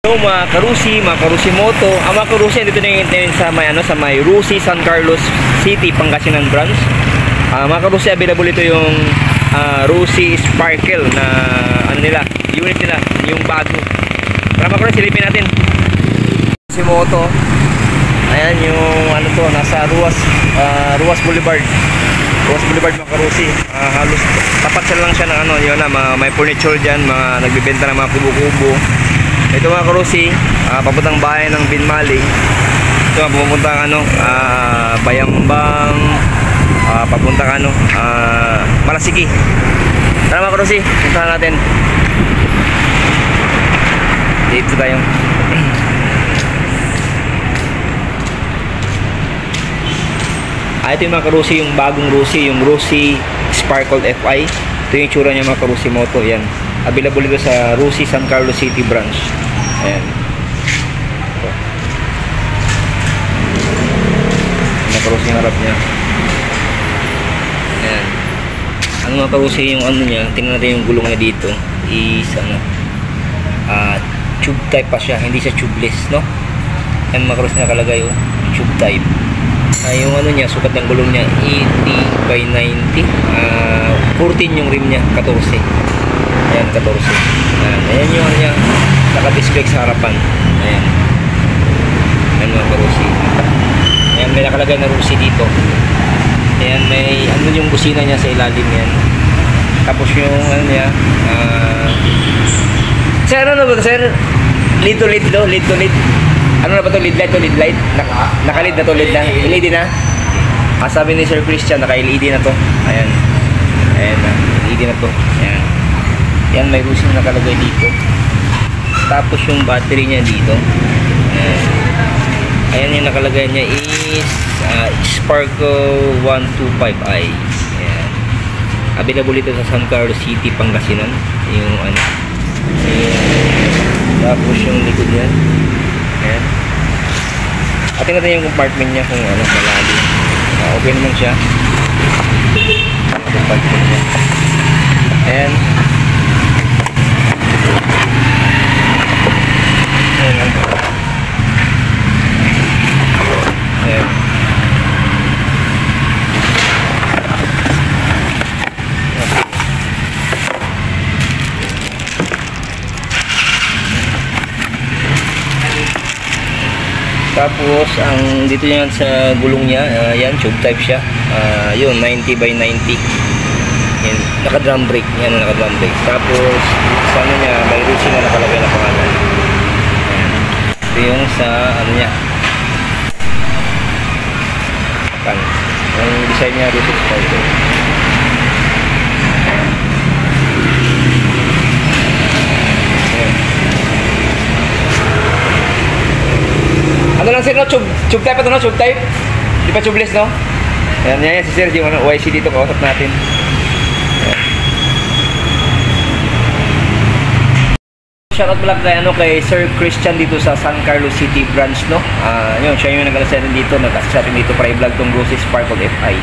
So mga karusi moto, ang mga karusi dito na yung sa may Rusi San Carlos City, Pangasinan branch. Mga karusi, available ito yung Rusi Sparkle na unit nila, yung bago. Tara mga karusi, silipin natin. Si moto. Ayan yung nasa Ruas Boulevard. Ruas Boulevard mga karusi. Halos tapat lang siya ng may furniture diyan, mga nagbebenta ng mga kubo-kubo. Ito mga karusi, papuntang bayan ng Binmali. Ito papuntang Bayambang, papuntang Malasigi. Tara mga karusi, puntahan natin. Dito tayo. Ito yung mga karusi, yung bagong Rusi, yung Rusi Sparkle FI. Ito yung tsura niya mga karusi moto, yan. Available ito sa Rusi San Carlos City branch. Ayan. Mga karusi yung harap niya. Ayan. Ano mga karusi yung niya, tingnan natin yung gulong niya dito. Is tube type pa siya, hindi siya tubeless, no? Ayan mga karusi nakalagay, tube type. Yung niya, sukat ng gulong niya 80 by 90. 14 yung rim niya, 14. Ayan, 14. Ayan yung niya, naka-display sa harapan. Ayan. Ayan mga karusi. Ayan, may nakalagay na Rusi dito. Ayan, may yung busina niya sa ilalim yan. Tapos yung niya, sir, ano ba ito, sir? Lead to lead. Ano na ba ito? Lead light? Naka-lead na to, lead na. LED na? Sabi ni Sir Christian, naka-LED na to. Ayan. Ayan na. LED na to. Ayan. Yan, may Rusi na nakalagay dito. Tapos yung battery niya dito. Ayan. Ayan yung nakalagay niya is Sparkle 125i. Ayan. Available ito sa San Carlos City, Pangasinan. Yung tapos yung likod niya. Ayan. At tingnan natin yung compartment niya kung malalim. Okay naman siya. Compartment niya. Ayan. Ayan. Ayan. Tapos ang dito yan sa gulong niya, yan tube type siya. Yun 90 by 90. Yan, naka drum brake, yan naka drum brake. Tapos sa niya, may Rusi na nakalagay na pangalan. Ayan. Ito yung sa niya. Kan. Yung design niya Rusi Sparkle. Ano lang sir, no? Tube type ito, no? Tube type? Di pa tubeless, no? Ayan, yan si sir, yung YC dito, kausap natin. Ayan. Shoutout pala kay Sir Christian dito sa San Carlos City branch, no? Yun, siya yung nag-alas natin dito, nag-assist natin dito para i-vlog tong Rusi Sparkle FI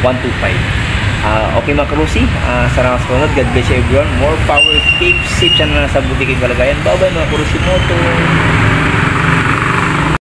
125. Okay mga karusi, salamat sa panonood. God bless everyone. More power, keep safe siya na nasa buti kayong kalagayan. Bye bye mga karusi moto.